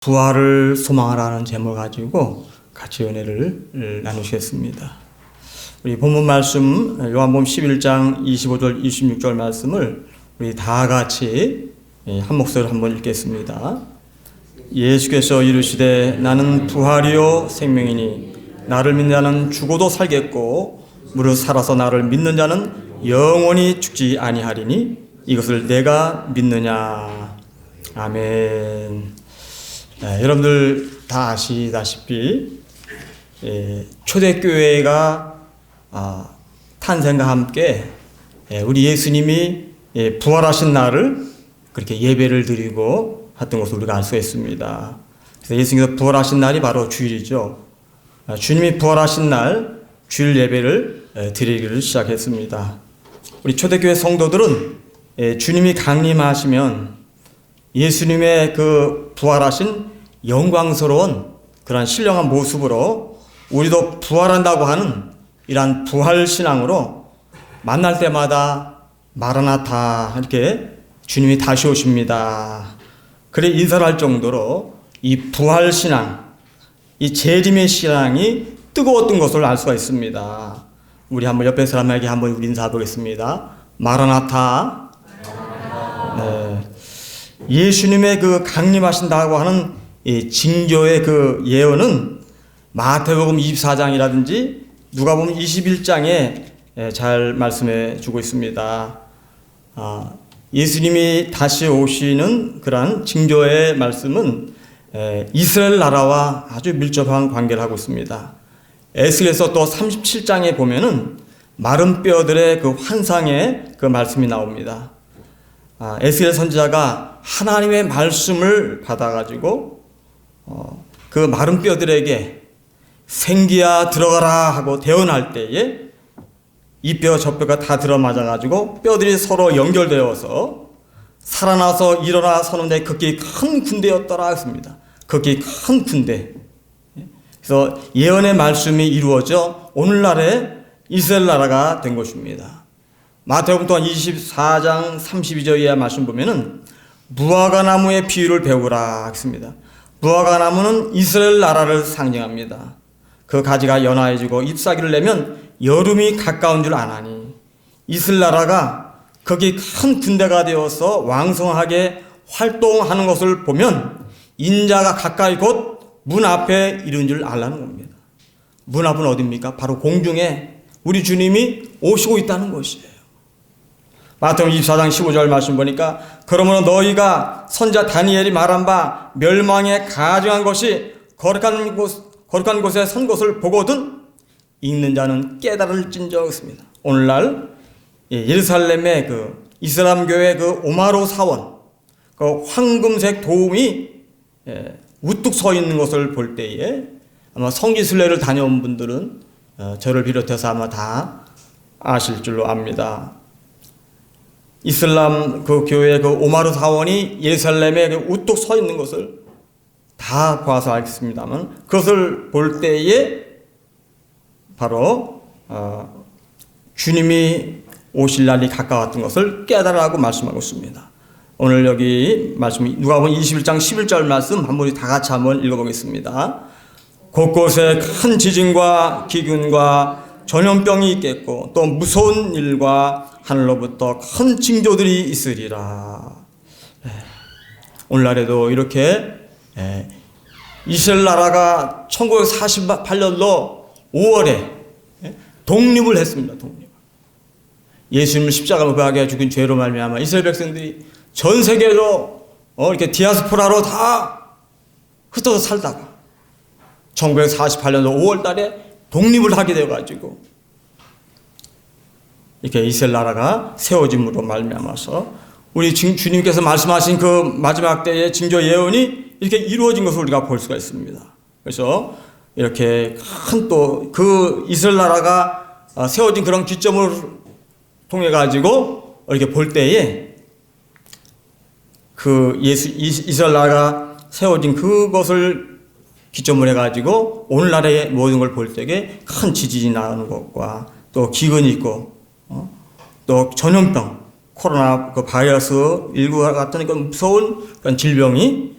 부활을 소망하라는 제목을 가지고 같이 은혜를 나누시겠습니다. 우리 본문 말씀 요한복음 11장 25절 26절 말씀을 우리 다 같이 한 목소리로 한번 읽겠습니다. 예수께서 이르시되 나는 부활이요 생명이니 나를 믿는 자는 죽어도 살겠고 무릇 살아서 나를 믿는 자는 영원히 죽지 아니하리니 이것을 내가 믿느냐. 아멘. 여러분들 다 아시다시피 초대교회가 탄생과 함께 우리 예수님이 부활하신 날을 그렇게 예배를 드리고 했던 것을 우리가 알 수 있습니다. 그래서 예수님께서 부활하신 날이 바로 주일이죠. 주님이 부활하신 날 주일 예배를 드리기를 시작했습니다. 우리 초대교회 성도들은 주님이 강림하시면 예수님의 그 부활하신 영광스러운 그런 신령한 모습으로 우리도 부활한다고 하는 이러한 부활신앙으로 만날 때마다 마라나타 이렇게 주님이 다시 오십니다. 그래 인사를 할 정도로 이 부활신앙, 이 재림의 신앙이 뜨거웠던 것을 알 수가 있습니다. 우리 한번 옆에 사람에게 한번 우리 인사해 보겠습니다. 마라나타. 네. 예수님의 그 강림하신다고 하는 이 징조의 그 예언은 마태복음 24장이라든지 누가복음 21장에 잘 말씀해 주고 있습니다. 예수님이 다시 오시는 그러한 징조의 말씀은 이스라엘 나라와 아주 밀접한 관계를 하고 있습니다. 에스겔서 또 37장에 보면은 마른 뼈들의 그 환상의 그 말씀이 나옵니다. 에스겔 선지자가 하나님의 말씀을 받아가지고 그 마른 뼈들에게 생기야 들어가라 하고 대언할 때에 이 뼈 저 뼈가 다 들어맞아가지고 뼈들이 서로 연결되어서 살아나서 일어나 서는데 극히 큰 군대였더라 했습니다. 극히 큰 군대. 그래서 예언의 말씀이 이루어져 오늘날의 이스라엘 나라가 된 것입니다. 마태복음 또한 24장 32절의 말씀 보면은 무화과 나무의 비유를 배우라 했습니다. 무화과 나무는 이스라엘 나라를 상징합니다. 그 가지가 연화해지고 잎사귀를 내면 여름이 가까운 줄 아나니 이스라엘 나라가 거기 큰 군대가 되어서 왕성하게 활동하는 것을 보면 인자가 가까이 곧 문 앞에 이른 줄 알라는 겁니다. 문 앞은 어디입니까? 바로 공중에 우리 주님이 오시고 있다는 것이에요. 마태복음 24장 15절 말씀 보니까 그러므로 너희가 선지자 다니엘이 말한 바 멸망에 가증한 것이 거룩한 곳에 선 것을 보거든 읽는 자는 깨달을진저 했습니다. 오늘날 예루살렘의 그 이슬람교의 그 오마로 사원 그 황금색 도움이 우뚝 서 있는 것을 볼 때에 아마 성지순례를 다녀온 분들은 저를 비롯해서 아마 다 아실 줄로 압니다. 이슬람 그 교회의 그 오마르 사원이 예루살렘에 우뚝 서 있는 것을 다 봐서 알겠습니다만 그것을 볼 때에 바로 주님이 오실 날이 가까웠던 것을 깨달으라고 말씀하고 있습니다. 오늘 여기 말씀 누가복음 21장 11절 말씀 한번 다 같이 한번 읽어보겠습니다. 곳곳에 큰 지진과 기근과 전염병이 있겠고 또 무서운 일과 하늘로부터 큰 징조들이 있으리라. 오늘날에도 이렇게 이스라엘 나라가 1948년도 5월에 독립을 했습니다. 독립. 예수님을 십자가로 못 박아 죽인 죄로 말미암아 이스라엘 백성들이 전 세계로 이렇게 디아스포라로 다 흩어져 살다가 1948년도 5월 달에 독립을 하게 되어가지고 이렇게 이스라엘 나라가 세워짐으로 말미암아서 우리 주님께서 말씀하신 그 마지막 때의 징조 예언이 이렇게 이루어진 것을 우리가 볼 수가 있습니다. 그래서 이렇게 큰 또 그 이스라엘 나라가 세워진 그런 기점을 통해 가지고 이렇게 볼 때에 그 이스라엘 나라가 세워진 그것을 기점으로 해가지고 오늘날의 모든 걸 볼 때에 큰 지진이 나는 것과 또 기근이 있고 또 전염병 코로나 그 바이러스 19와 같은 그런 무서운 그런 질병이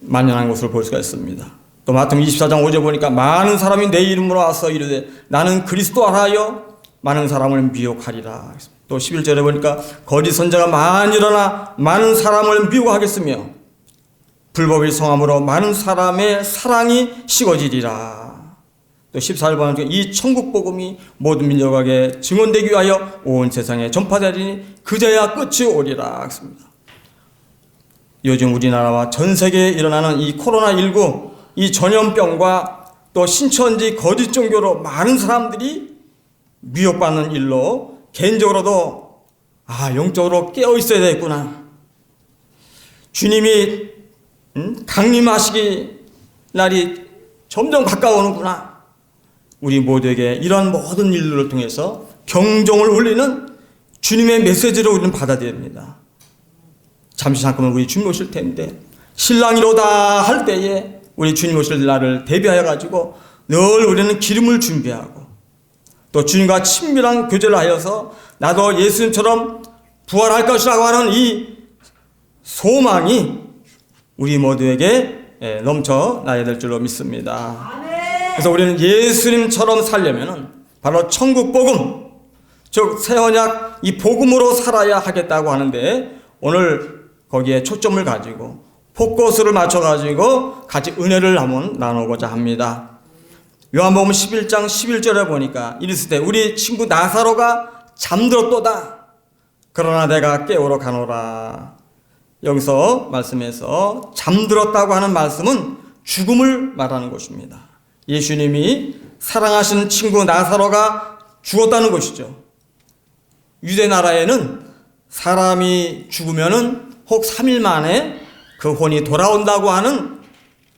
만연한 것을 볼 수가 있습니다. 또 마태복음 24장 5절 보니까 많은 사람이 내 이름으로 와서 이르되 나는 그리스도라 하여 많은 사람을 미혹하리라. 또 11절에 보니까 거짓 선지자가 많이 일어나 많은 사람을 미혹하겠으며 불법이 성함으로 많은 사람의 사랑이 식어지리라. 또 14절 보니까 이 천국 복음이 모든 민족에게 증언되기 위하여 온 세상에 전파되리니 그제야 끝이 오리라 했습니다. 요즘 우리나라와 전 세계에 일어나는 이 코로나19 이 전염병과 또 신천지 거짓 종교로 많은 사람들이 미혹받는 일로 개인적으로도 영적으로 깨어 있어야 되겠구나. 주님이 강림하시기 날이 점점 가까워오는구나. 우리 모두에게 이러한 모든 일들을 통해서 경종을 울리는 주님의 메시지를 우리는 받아들여야 됩니다. 잠깐은 우리 주님 오실 텐데 신랑이로다 할 때에 우리 주님 오실 날을 대비하여 가지고 늘 우리는 기름을 준비하고 또 주님과 친밀한 교제를 하여서 나도 예수님처럼 부활할 것이라고 하는 이 소망이 우리 모두에게 넘쳐나야 될 줄로 믿습니다. 그래서 우리는 예수님처럼 살려면은 바로 천국 복음, 즉 새 언약 이 복음으로 살아야 하겠다고 하는데 오늘 거기에 초점을 가지고 포커스를 맞춰가지고 같이 은혜를 한번 나누고자 합니다. 요한복음 11장 11절에 보니까 이르시되 우리 친구 나사로가 잠들었도다. 그러나 내가 깨우러 가노라. 여기서 말씀에서 잠들었다고 하는 말씀은 죽음을 말하는 것입니다. 예수님이 사랑하시는 친구 나사로가 죽었다는 것이죠. 유대 나라에는 사람이 죽으면은 혹 3일 만에 그 혼이 돌아온다고 하는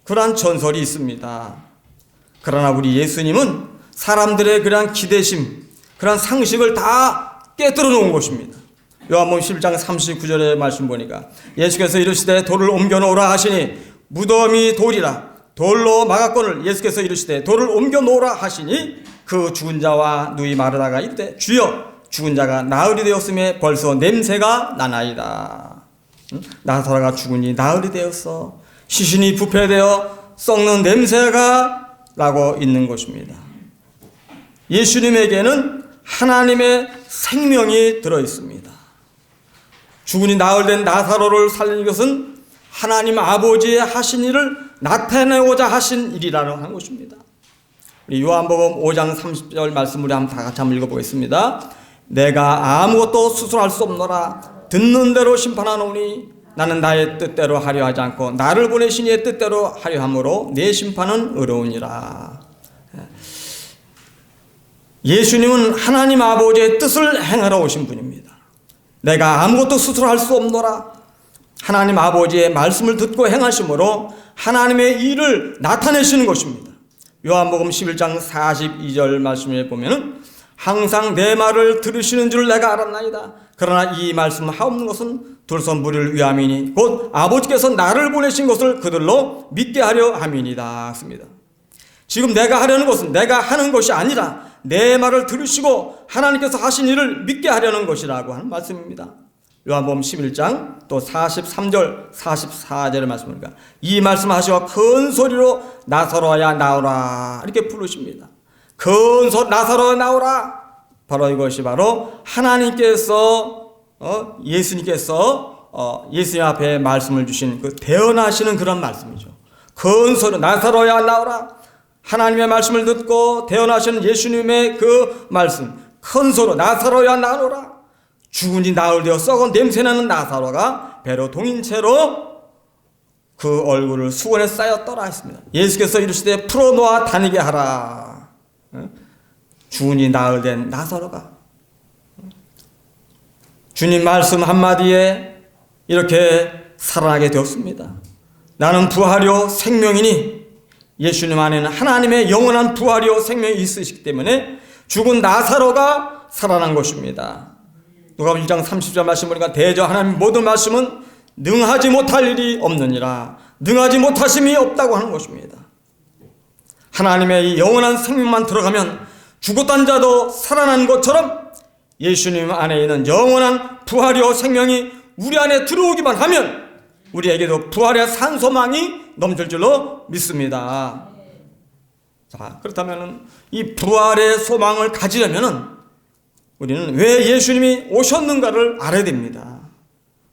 그러한 전설이 있습니다. 그러나 우리 예수님은 사람들의 그러한 기대심, 그러한 상식을 다 깨뜨려 놓은 것입니다. 요한복음 11장 39절의 말씀 보니까 예수께서 이르시되 돌을 옮겨 놓으라 하시니 무덤이 돌이라 돌로 막았거늘 예수께서 이르시되 돌을 옮겨 놓으라 하시니 그 죽은 자와 누이 마르다가 이르되 주여 죽은 자가 나흘이 되었음에 벌써 냄새가 나나이다. 나사로가 죽으니 나흘이 되었어. 시신이 부패되어 썩는 냄새가 나고 있는 것입니다. 예수님에게는 하나님의 생명이 들어있습니다. 죽으니 나흘 된 나사로를 살리는 것은 하나님 아버지의 하신 일을 나타내고자 하신 일이라고 하는 것입니다. 우리 요한복음 5장 30절 말씀을 다 같이 한번 읽어보겠습니다. 내가 아무것도 스스로 할 수 없노라. 듣는 대로 심판하노니 나는 나의 뜻대로 하려 하지 않고 나를 보내신 이의 뜻대로 하려 함으로 내 심판은 의로우니라. 예수님은 하나님 아버지의 뜻을 행하러 오신 분입니다. 내가 아무것도 스스로 할 수 없노라. 하나님 아버지의 말씀을 듣고 행하심으로 하나님의 일을 나타내시는 것입니다. 요한복음 11장 42절 말씀에 보면은 항상 내 말을 들으시는 줄 내가 알았나이다. 그러나 이 말씀 하옵는 것은 둘손 무리를 위함이니 곧 아버지께서 나를 보내신 것을 그들로 믿게 하려 함이니이다 했습니다. 지금 내가 하려는 것은 내가 하는 것이 아니라 내 말을 들으시고 하나님께서 하신 일을 믿게 하려는 것이라고 하는 말씀입니다. 요한복음 11장 또 43절 44절의 말씀입니다. 이 말씀하시고 큰 소리로 나사로야 나오라 이렇게 부르십니다. 큰 소리 나사로야 나오라. 바로 이것이 바로 하나님께서 예수님께서 예수님 앞에 말씀을 주신 그 대언하시는 그런 말씀이죠. 큰 소리 나사로야 나오라. 하나님의 말씀을 듣고 대언하시는 예수님의 그 말씀 큰 소리 나사로야 나오라. 죽은 지 나흘 되어 썩은 냄새나는 나사로가 배로 동인 채로 그 얼굴을 수건에 쌓였더라 했습니다. 예수께서 이르시되 풀어놓아 다니게 하라. 죽은 지 나흘 된 나사로가 주님 말씀 한마디에 이렇게 살아나게 되었습니다. 나는 부활이요 생명이니 예수님 안에는 하나님의 영원한 부활이요 생명이 있으시기 때문에 죽은 나사로가 살아난 것입니다. 누가복음 1장 30절 말씀 보니까 대저 하나님 모든 말씀은 능하지 못할 일이 없느니라. 능하지 못하심이 없다고 하는 것입니다. 하나님의 이 영원한 생명만 들어가면 죽었던 자도 살아난 것처럼 예수님 안에 있는 영원한 부활이요 생명이 우리 안에 들어오기만 하면 우리에게도 부활의 산 소망이 넘칠 줄로 믿습니다. 자, 그렇다면 이 부활의 소망을 가지려면 우리는 왜 예수님이 오셨는가를 알아야 됩니다.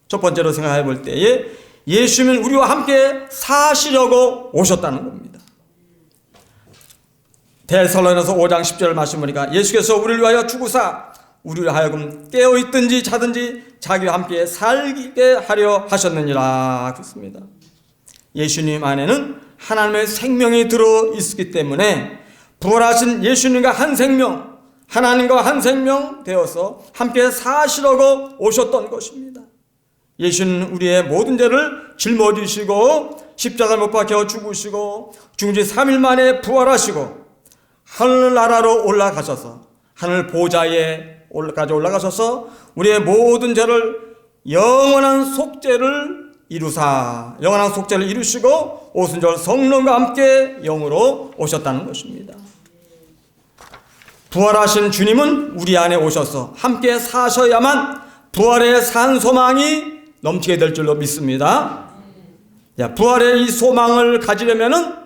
첫 번째로 생각해 볼 때에 예수님은 우리와 함께 사시려고 오셨다는 겁니다. 데살로니가서 5장 10절 말씀 보니까 예수께서 우리를 위하여 죽으사 우리를 하여금 깨어있든지 자든지 자기와 함께 살게 하려 하셨느니라 그랬습니다. 예수님 안에는 하나님의 생명이 들어있기 때문에 부활하신 예수님과 한 생명, 하나님과 한 생명 되어서 함께 사시려고 오셨던 것입니다. 예수는 우리의 모든 죄를 짊어지시고 십자가를 못 박혀 죽으시고 죽은 지 3일 만에 부활하시고 하늘나라로 올라가셔서 하늘 보좌에 올라가셔서 우리의 모든 죄를 영원한 속죄를 이루시고 오순절 성령과 함께 영으로 오셨다는 것입니다. 부활하신 주님은 우리 안에 오셔서 함께 사셔야만 부활의 산 소망이 넘치게 될 줄로 믿습니다. 부활의 이 소망을 가지려면은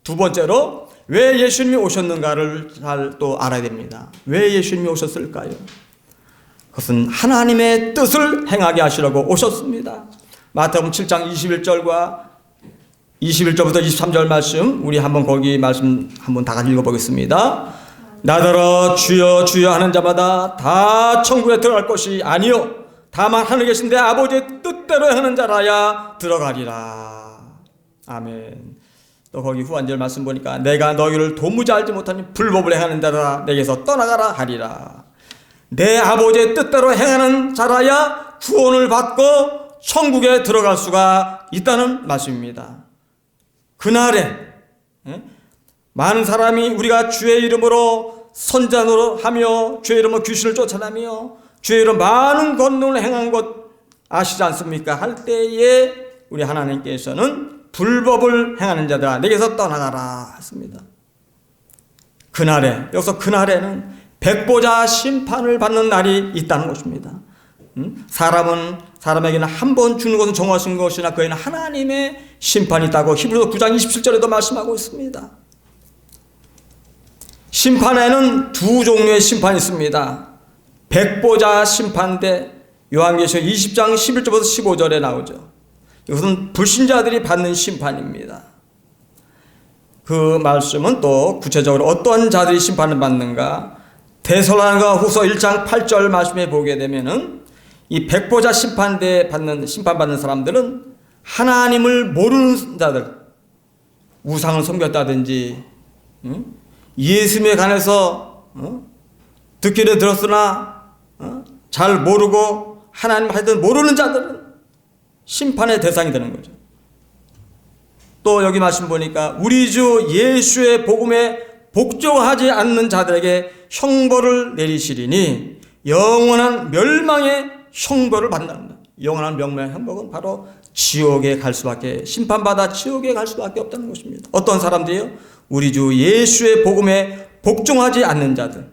두 번째로 왜 예수님이 오셨는가를 잘 또 알아야 됩니다. 왜 예수님이 오셨을까요? 그것은 하나님의 뜻을 행하게 하시려고 오셨습니다. 마태복음 7장 21절과 21절부터 23절 말씀, 우리 한번 거기 말씀 한번 다 같이 읽어보겠습니다. 나더러 주여 주여 하는 자마다 다 천국에 들어갈 것이 아니요 다만 하늘에 계신 내 아버지의 뜻대로 하는 자라야 들어가리라. 아멘. 또 거기 후한절 말씀 보니까 내가 너희를 도무지 알지 못하니 불법을 행하는 자라 내게서 떠나가라 하리라. 내 아버지의 뜻대로 행하는 자라야 구원을 받고 천국에 들어갈 수가 있다는 말씀입니다. 그날에 많은 사람이 우리가 주의 이름으로 선전으로 하며 주의 이름으로 귀신을 쫓아내며 주의 이름 많은 권능을 행한 것 아시지 않습니까? 할 때에 우리 하나님께서는 불법을 행하는 자들아 내게서 떠나가라 했습니다. 그날에, 여기서 그날에는 백보자 심판을 받는 날이 있다는 것입니다. 사람에게는 한 번 주는 것은 정하신 것이나 그에는 하나님의 심판이 있다고 히브리서 9장 27절에도 말씀하고 있습니다. 심판에는 두 종류의 심판이 있습니다. 백보자 심판대 요한계시록 20장 11절부터 15절에 나오죠. 이것은 불신자들이 받는 심판입니다. 그 말씀은 또 구체적으로 어떤 자들이 심판을 받는가? 데살로니가 후서 1장 8절 말씀에 보게 되면은 이 백보자 심판받는 사람들은 하나님을 모르는 자들, 우상을 섬겼다든지 예수님에 관해서 듣기는 들었으나 잘 모르고 하나님 하여튼 모르는 자들은 심판의 대상이 되는 거죠. 또 여기 말씀 보니까 우리 주 예수의 복음에 복종하지 않는 자들에게 형벌을 내리시리니 영원한 멸망의 형벌을 받는다. 영원한 멸망의 형벌은 바로 지옥에 갈 수밖에, 심판받아 지옥에 갈 수밖에 없다는 것입니다. 어떤 사람들이요? 우리 주 예수의 복음에 복종하지 않는 자들.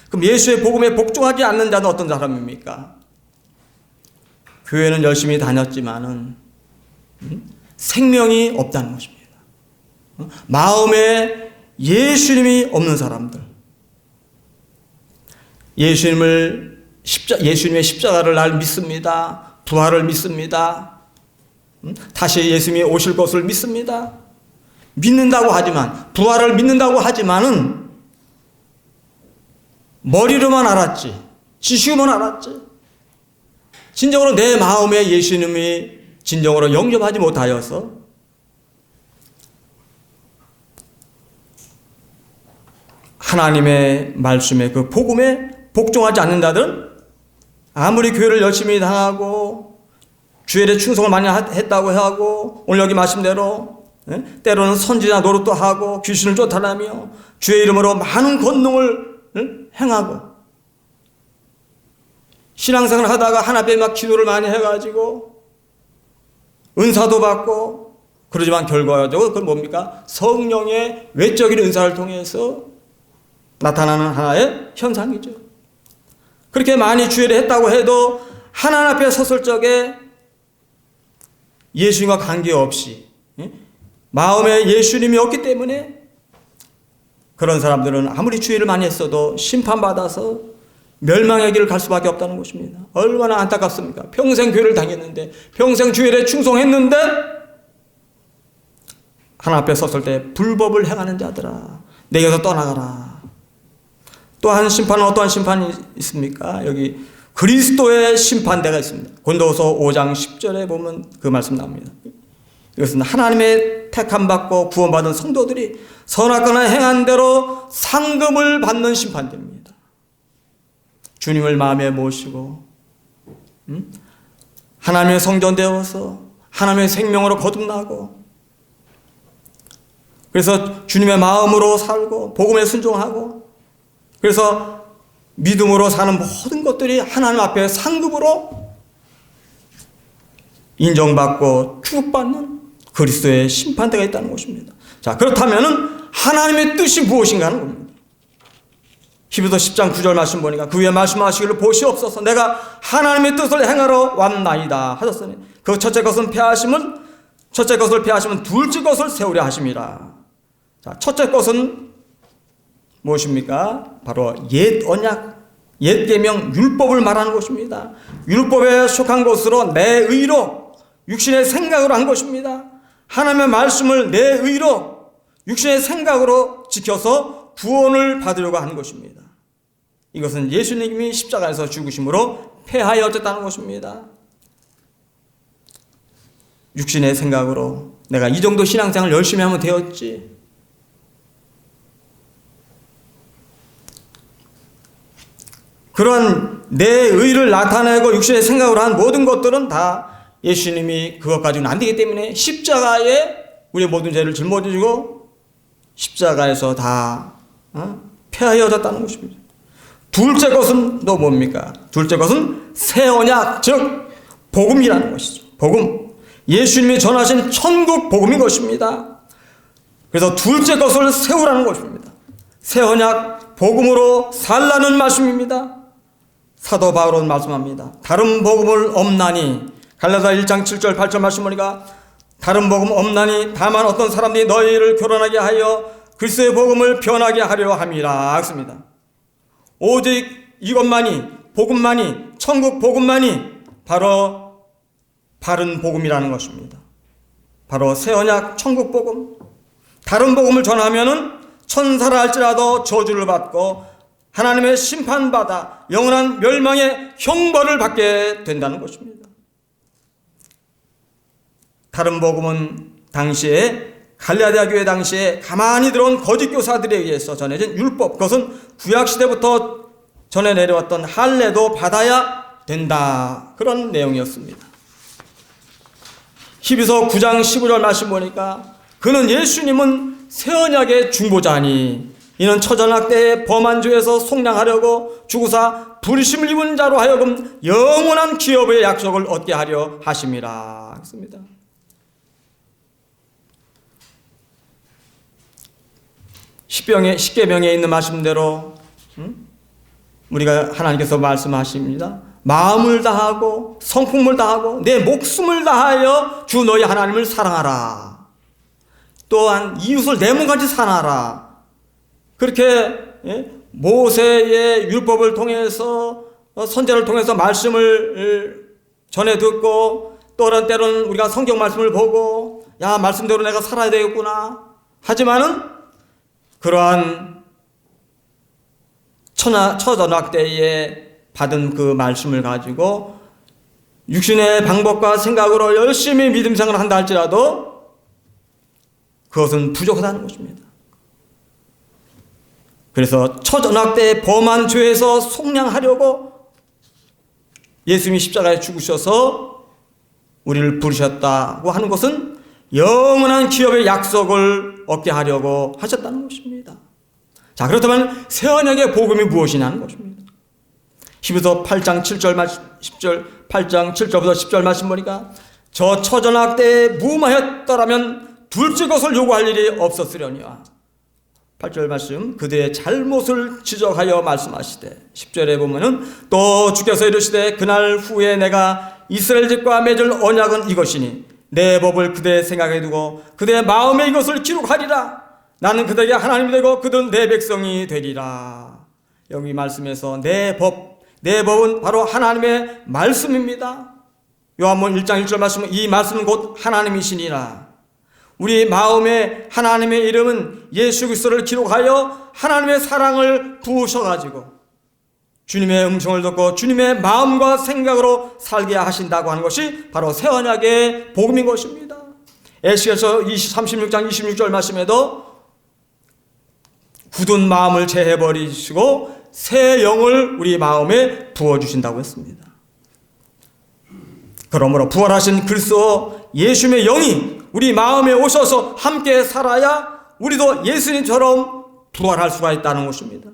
그럼 예수의 복음에 복종하지 않는 자는 어떤 사람입니까? 교회는 열심히 다녔지만은 생명이 없다는 것입니다. 마음에 예수님이 없는 사람들. 예수님의 십자가를 날 믿습니다. 부활을 믿습니다. 다시 예수님이 오실 것을 믿습니다. 믿는다고 하지만, 부활을 믿는다고 하지만은 머리로만 알았지, 지식으로만 알았지, 진정으로 내 마음에 예수님이 진정으로 영접하지 못하여서 하나님의 말씀에 그 복음에 복종하지 않는 자들은 아무리 교회를 열심히 당하고 주일에 충성을 많이 했다고 하고 오늘 여기 말씀대로 때로는 선지자 노릇도 하고 귀신을 쫓아내며 주의 이름으로 많은 권능을 행하고 신앙생활을 하다가 하나님께 막 기도를 많이 해가지고 은사도 받고 그러지만 결과적으로 그건 뭡니까? 성령의 외적인 은사를 통해서 나타나는 하나의 현상이죠. 그렇게 많이 주일을 했다고 해도 하나님 앞에 섰을 적에 예수님과 관계없이 마음에 예수님이 없기 때문에 그런 사람들은 아무리 주의를 많이 했어도 심판받아서 멸망의 길을 갈 수밖에 없다는 것입니다. 얼마나 안타깝습니까? 평생 교회를 다녔는데, 평생 주일에 충성했는데 하나님 앞에 섰을 때 불법을 행하는 자들아, 내게서 떠나가라. 또 한 심판은 어떠한 심판이 있습니까? 여기 그리스도의 심판대가 있습니다. 고린도후서 5장 10절에 보면 그 말씀 나옵니다. 이것은 하나님의 택함받고 구원받은 성도들이 선악과나 행한 대로 상급을 받는 심판대입니다. 주님을 마음에 모시고 하나님의 성전 되어서 하나님의 생명으로 거듭나고, 그래서 주님의 마음으로 살고 복음에 순종하고, 그래서 믿음으로 사는 모든 것들이 하나님 앞에 상급으로 인정받고 축복받는 그리스도의 심판대가 있다는 것입니다. 자, 그렇다면 하나님의 뜻이 무엇인가 하는 겁니다. 히브리서 10장 9절 말씀 보니까 그 위에 말씀하시기를 보시옵소서 내가 하나님의 뜻을 행하러 왔나이다 하셨으니 그 첫째 것을 패하시면 둘째 것을 세우려 하심이라. 자, 첫째 것은 무엇입니까? 바로 옛 언약, 옛 계명, 율법을 말하는 것입니다. 율법에 속한 것으로 내 의로 육신의 생각으로 한 것입니다. 하나님의 말씀을 내 의로 육신의 생각으로 지켜서 구원을 받으려고 하는 것입니다. 이것은 예수님이 십자가에서 죽으심으로 패하여졌다는 것입니다. 육신의 생각으로 내가 이 정도 신앙생활 열심히 하면 되었지, 그런 내 의를 나타내고 육신의 생각으로 한 모든 것들은 다 예수님이 그것 가지고는 안 되기 때문에 십자가에 우리의 모든 죄를 짊어지고 십자가에서 다 패하여졌다는 것입니다. 둘째 것은 또 뭡니까? 둘째 것은 새 언약, 즉 복음이라는 것이죠. 복음, 예수님이 전하신 천국 복음인 것입니다. 그래서 둘째 것을 세우라는 것입니다. 새 언약 복음으로 살라는 말씀입니다. 사도 바울은 말씀합니다. 다른 복음을 없나니, 갈라디아 1장 7절 8절 말씀 보니까 다른 복음 없나니 다만 어떤 사람들이 너희를 교란하게 하여 그리스도의 복음을 변하게 하려 함이라 했습니다. 오직 이것만이, 복음만이, 천국 복음만이 바로 바른 복음이라는 것입니다. 바로 새 언약 천국 복음. 다른 복음을 전하면은 천사라 할지라도 저주를 받고 하나님의 심판받아 영원한 멸망의 형벌을 받게 된다는 것입니다. 다른 복음은 당시에 갈라디아 교회 당시에 가만히 들어온 거짓 교사들에 의해서 전해진 율법, 그것은 구약시대부터 전해 내려왔던 할례도 받아야 된다, 그런 내용이었습니다. 히브리서 9장 15절 말씀 보니까 그는 예수님은 새 언약의 중보자니 이는 처전학 때의 범한 죄에서 속량하려고 죽으사 부르심을 입은 자로 하여금 영원한 기업의 약속을 얻게 하려 하심이라 했습니다. 십계명에 있는 말씀대로 우리가 하나님께서 말씀하십니다. 마음을 다하고 성품을 다하고 내 목숨을 다하여 주 너희 하나님을 사랑하라. 또한 이웃을 내 몸같이 사랑하라. 그렇게 모세의 율법을 통해서 선지자를 통해서 말씀을 전해 듣고, 또 때로는 우리가 성경 말씀을 보고 야, 말씀대로 내가 살아야 되겠구나 하지만은 그러한 처전학 때에 받은 그 말씀을 가지고 육신의 방법과 생각으로 열심히 믿음 생활을 한다 할지라도 그것은 부족하다는 것입니다. 그래서 처전학 때의 범한 죄에서 속량하려고 예수님이 십자가에 죽으셔서 우리를 부르셨다고 하는 것은 영원한 기업의 약속을 얻게 하려고 하셨다는 것입니다. 자, 그렇다면 새 언약의 복음이 무엇이냐는 것입니다. 히브리서 8장 7절부터 10절 말씀 보니까 저 처전학 때에 무마하였더라면 둘째 것을 요구할 일이 없었으려니와. 8절 말씀, 그들의 잘못을 지적하여 말씀하시되, 10절에 보면은 또 주께서 이르시되 그날 후에 내가 이스라엘 집과 맺을 언약은 이것이니 내 법을 그대 생각에 두고 그대 마음에 이것을 기록하리라. 나는 그들에게 하나님이 되고 그들은 내 백성이 되리라. 여기 말씀에서 내 법은 바로 하나님의 말씀입니다. 요한복음 1장 1절 말씀은 이 말씀은 곧 하나님이시니라. 우리 마음에 하나님의 이름은 예수 그리스도를 기록하여 하나님의 사랑을 부으셔가지고 주님의 음성을 듣고 주님의 마음과 생각으로 살게 하신다고 하는 것이 바로 새 언약의 복음인 것입니다. 에스겔서 36장 26절 말씀에도 굳은 마음을 제해버리시고 새 영을 우리 마음에 부어주신다고 했습니다. 그러므로 부활하신 그리스도 예수님의 영이 우리 마음에 오셔서 함께 살아야 우리도 예수님처럼 부활할 수가 있다는 것입니다.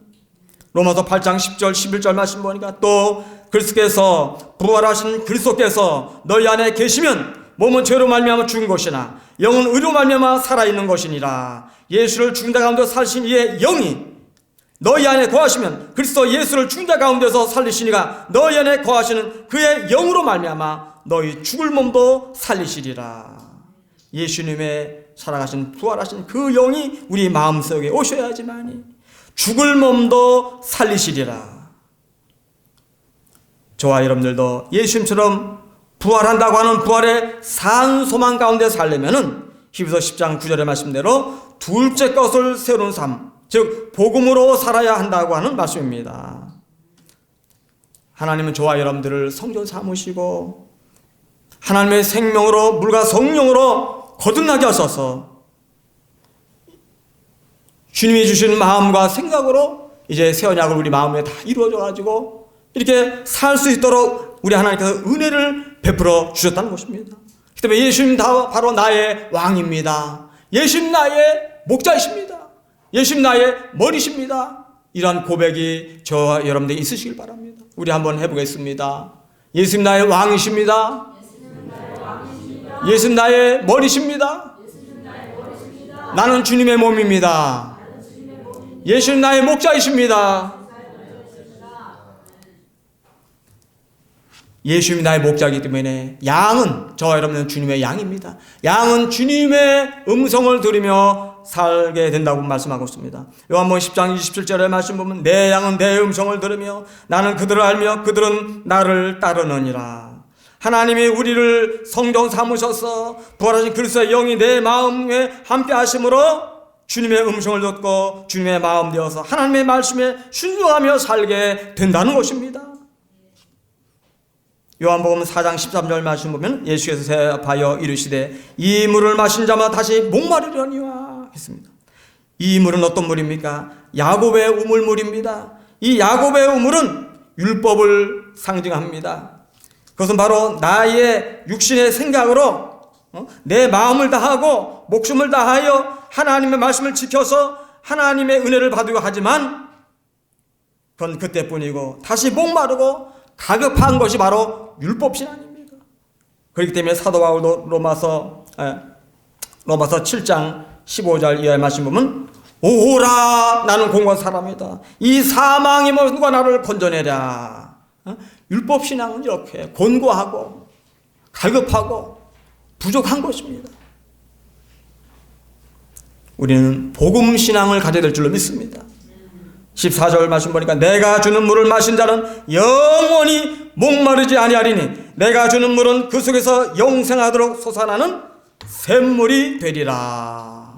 로마서 8장 10절 11절 말씀 보니까 또 그리스도께서 부활하신 그리스도께서 너희 안에 계시면 몸은 죄로 말미암아 죽은 것이나 영은 의로 말미암아 살아있는 것이니라. 예수를 죽은 자 가운데 살신 이의 영이 너희 안에 거하시면 그리스도 예수를 죽은 자 가운데서 살리시니가 너희 안에 거하시는 그의 영으로 말미암아 너희 죽을 몸도 살리시리라. 예수님의 살아가신 부활하신 그 영이 우리 마음속에 오셔야지만이 죽을 몸도 살리시리라. 저와 여러분들도 예수님처럼 부활한다고 하는 부활의 산 소망 가운데 살려면은 히브리서 10장 9절의 말씀대로 둘째 것을 세우는 삶, 즉 복음으로 살아야 한다고 하는 말씀입니다. 하나님은 저와 여러분들을 성전 삼으시고 하나님의 생명으로 물과 성령으로 거듭나게 하셔서 주님이 주신 마음과 생각으로 이제 새 언약을 우리 마음에 다 이루어져 가지고 이렇게 살 수 있도록 우리 하나님께서 은혜를 베풀어 주셨다는 것입니다. 그 때문에 예수님 다 바로 나의 왕입니다. 예수님 나의 목자이십니다. 예수님 나의 머리십니다. 이러한 고백이 저와 여러분들이 있으시길 바랍니다. 우리 한번 해보겠습니다. 예수님 나의 왕이십니다. 예수님 나의 머리십니다. 나는 주님의 몸입니다. 예수님 나의 목자이십니다. 예수님이 나의 목자이기 때문에 양은 저와 여러분은 주님의 양입니다. 양은 주님의 음성을 들으며 살게 된다고 말씀하고 있습니다. 요한복음 10장 27절의 말씀 보면 내 양은 내 음성을 들으며 나는 그들을 알며 그들은 나를 따르느니라. 하나님이 우리를 성전 삼으셔서 부활하신 그리스도의 영이 내 마음에 함께 하심으로 주님의 음성을 듣고 주님의 마음 되어서 하나님의 말씀에 순종하며 살게 된다는 것입니다. 요한복음 4장 13절 말씀 보면 예수께서 대답하여 이르시되 이 물을 마신 자마다 다시 목마르려니와 했습니다. 이 물은 어떤 물입니까? 야곱의 우물물입니다. 이 야곱의 우물은 율법을 상징합니다. 그것은 바로 나의 육신의 생각으로 내 마음을 다하고 목숨을 다하여 하나님의 말씀을 지켜서 하나님의 은혜를 받으려 하지만 그건 그때뿐이고 다시 목마르고 가급한 것이 바로 율법신앙입니다. 그렇기 때문에 사도 바울도 로마서 7장 15절 이하의 말씀 보면 오호라 나는 공고한 사람이다. 이 사망의 누가 나를 건져내랴. 율법신앙은 이렇게 곤고하고 갈급하고 부족한 것입니다. 우리는 복음신앙을 가져야 될 줄로 믿습니다. 14절 말씀 보니까 내가 주는 물을 마신 자는 영원히 목마르지 아니하리니 내가 주는 물은 그 속에서 영생하도록 솟아나는 샘물이 되리라.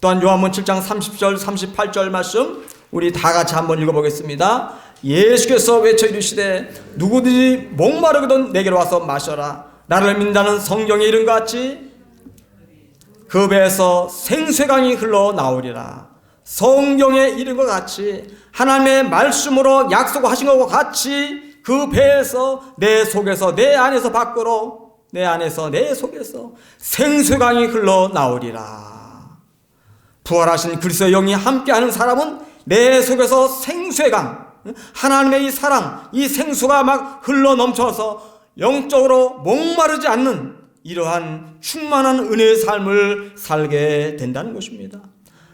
또한 요한복음 7장 30절 38절 말씀 우리 다 같이 한번 읽어보겠습니다. 예수께서 외쳐 이르시되 누구든지 목마르거든 내게로 와서 마셔라. 나를 믿는다는 성경의 이름같이 그 배에서 생수강이 흘러나오리라. 성경의 이름과 같이 하나님의 말씀으로 약속하신 것과 같이 그 배에서 내 속에서 내 안에서 밖으로 내 안에서 내 속에서 생수강이 흘러나오리라. 부활하신 그리스도의 영이 함께하는 사람은 내 속에서 생수의 강 하나님의 이 사랑 이 생수가 막 흘러넘쳐서 영적으로 목마르지 않는 이러한 충만한 은혜의 삶을 살게 된다는 것입니다.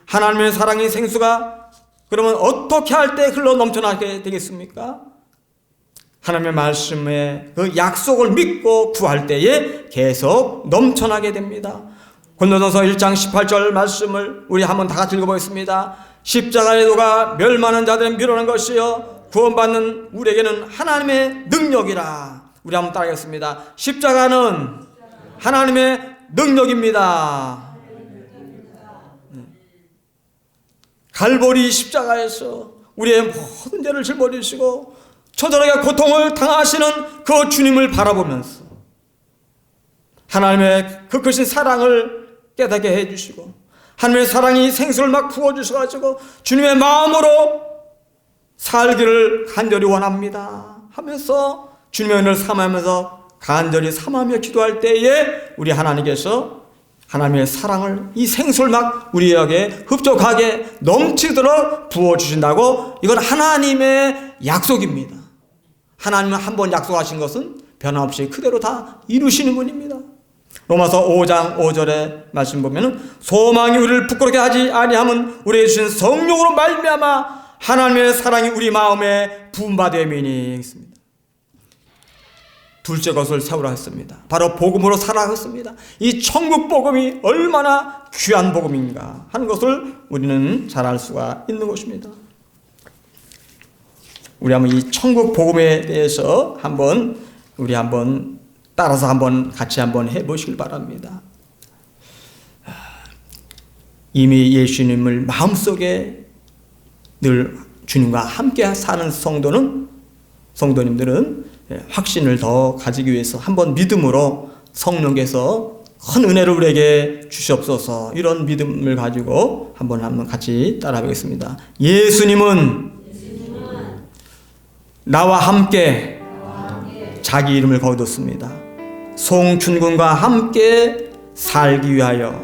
하나님의 사랑의 생수가 그러면 어떻게 할 때 흘러 넘쳐나게 되겠습니까? 하나님의 말씀에 그 약속을 믿고 구할 때에 계속 넘쳐나게 됩니다. 고린도전서 1장 18절 말씀을 우리 한번 다 같이 읽어보겠습니다. 십자가의 도가 멸망하는 자들은 미련한 것이요 구원받는 우리에게는 하나님의 능력이라. 우리 한번 따라하겠습니다. 십자가는 하나님의 능력입니다. 갈보리 십자가에서 우리의 모든 죄를 짊어지시고 처절하게 고통을 당하시는 그 주님을 바라보면서 하나님의 그 크신 사랑을 깨닫게 해주시고 하나님의 사랑이 생수를 막 부어주셔가지고 주님의 마음으로 살기를 간절히 원합니다 하면서 주님의 은혜를 삼으면서 간절히 삼하며 기도할 때에 우리 하나님께서 하나님의 사랑을 이 생수를 막 우리에게 흡족하게 넘치도록 부어주신다고. 이건 하나님의 약속입니다. 하나님은 한 번 약속하신 것은 변함없이 그대로 다 이루시는 분입니다. 로마서 5장 5절의 말씀 보면은 소망이 우리를 부끄럽게 하지 아니함은 우리에게 주신 성령으로 말미암아 하나님의 사랑이 우리 마음에 부음받음이니 있습니다. 둘째 것을 세우라 했습니다. 바로 복음으로 살아라 했습니다. 이 천국 복음이 얼마나 귀한 복음인가 하는 것을 우리는 잘 알 수가 있는 것입니다. 우리 한번 이 천국 복음에 대해서 우리 한번 따라서 같이 해보시길 바랍니다. 이미 예수님을 마음속에 늘 주님과 함께 사는 성도님들은 확신을 더 가지기 위해서 한번 믿음으로 성령께서 큰 은혜를 우리에게 주시옵소서, 이런 믿음을 가지고 한번 같이 따라 보겠습니다. 예수님은 나와 함께 자기 이름을 거두었습니다. 송춘군과 함께 살기 위하여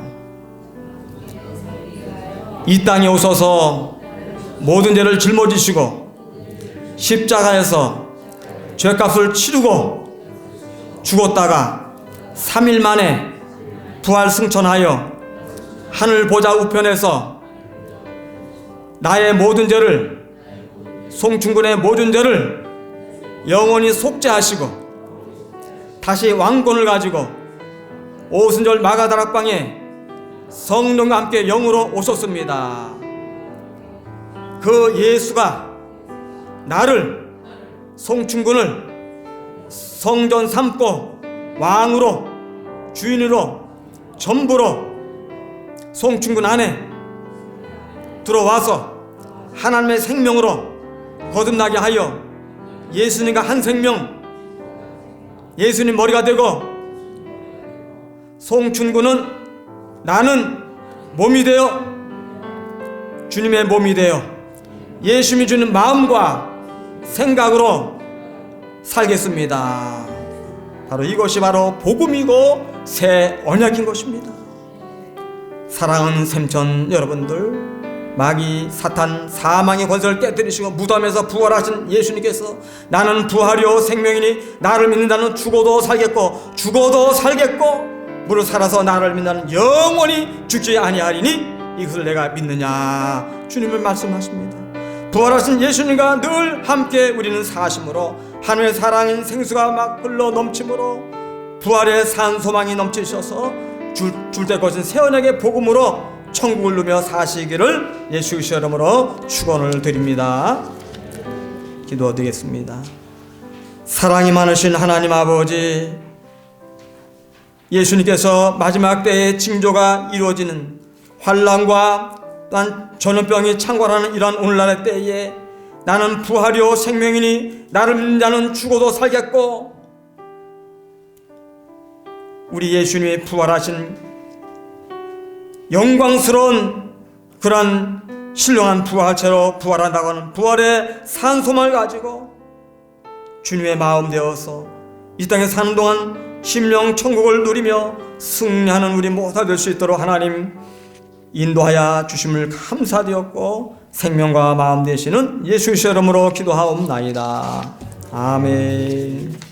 이 땅에 오셔서 모든 죄를 짊어지시고 십자가에서 죄값을 치르고 죽었다가 3일 만에 부활 승천하여 하늘 보좌 우편에서 나의 모든 죄를, 송충군의 모든 죄를 영원히 속죄하시고 다시 왕권을 가지고 오순절 마가다락방에 성령과 함께 영으로 오셨습니다. 그 예수가 나를, 송충군을 성전 삼고 왕으로, 주인으로, 전부로 송충군 안에 들어와서 하나님의 생명으로 거듭나게 하여 예수님과 한 생명, 예수님 머리가 되고 송충군은 나는 몸이 되어 주님의 몸이 되어 예수님이 주는 마음과 생각으로 살겠습니다. 바로 이것이 바로 복음이고 새 언약인 것입니다. 사랑하는 샘천 여러분들, 마귀, 사탄, 사망의 권세를 깨뜨리시고 무덤에서 부활하신 예수님께서 나는 부활이요 생명이니 나를 믿는다는 죽어도 살겠고 죽어도 살겠고 무릇 살아서 나를 믿는 영원히 죽지 아니하리니 이것을 내가 믿느냐, 주님을 말씀하십니다. 부활하신 예수님과 늘 함께 우리는 사심으로 하늘의 사랑인 생수가 막 흘러 넘침으로 부활의 산 소망이 넘치셔서 줄 때 것은 새 언약의 복음으로 천국을 누며 사시기를 예수 그리스도의 이름으로 축원을 드립니다. 기도드리겠습니다. 사랑이 많으신 하나님 아버지, 예수님께서 마지막 때의 징조가 이루어지는 환난과 또한 전염병이 창궐하는 이러한 오늘날의 때에 나는 부활이요 생명이니 나를 믿는 자는 죽어도 살겠고 우리 예수님이 부활하신 영광스러운 그런 신령한 부활체로 부활한다고 하는 부활의 산소망을 가지고 주님의 마음 되어서 이 땅에 사는 동안 심령 천국을 누리며 승리하는 우리 모두가 될 수 있도록 하나님 인도하여 주심을 감사드렸고 생명과 마음 되시는 예수 그리스도의 이름으로 기도하옵나이다. 아멘.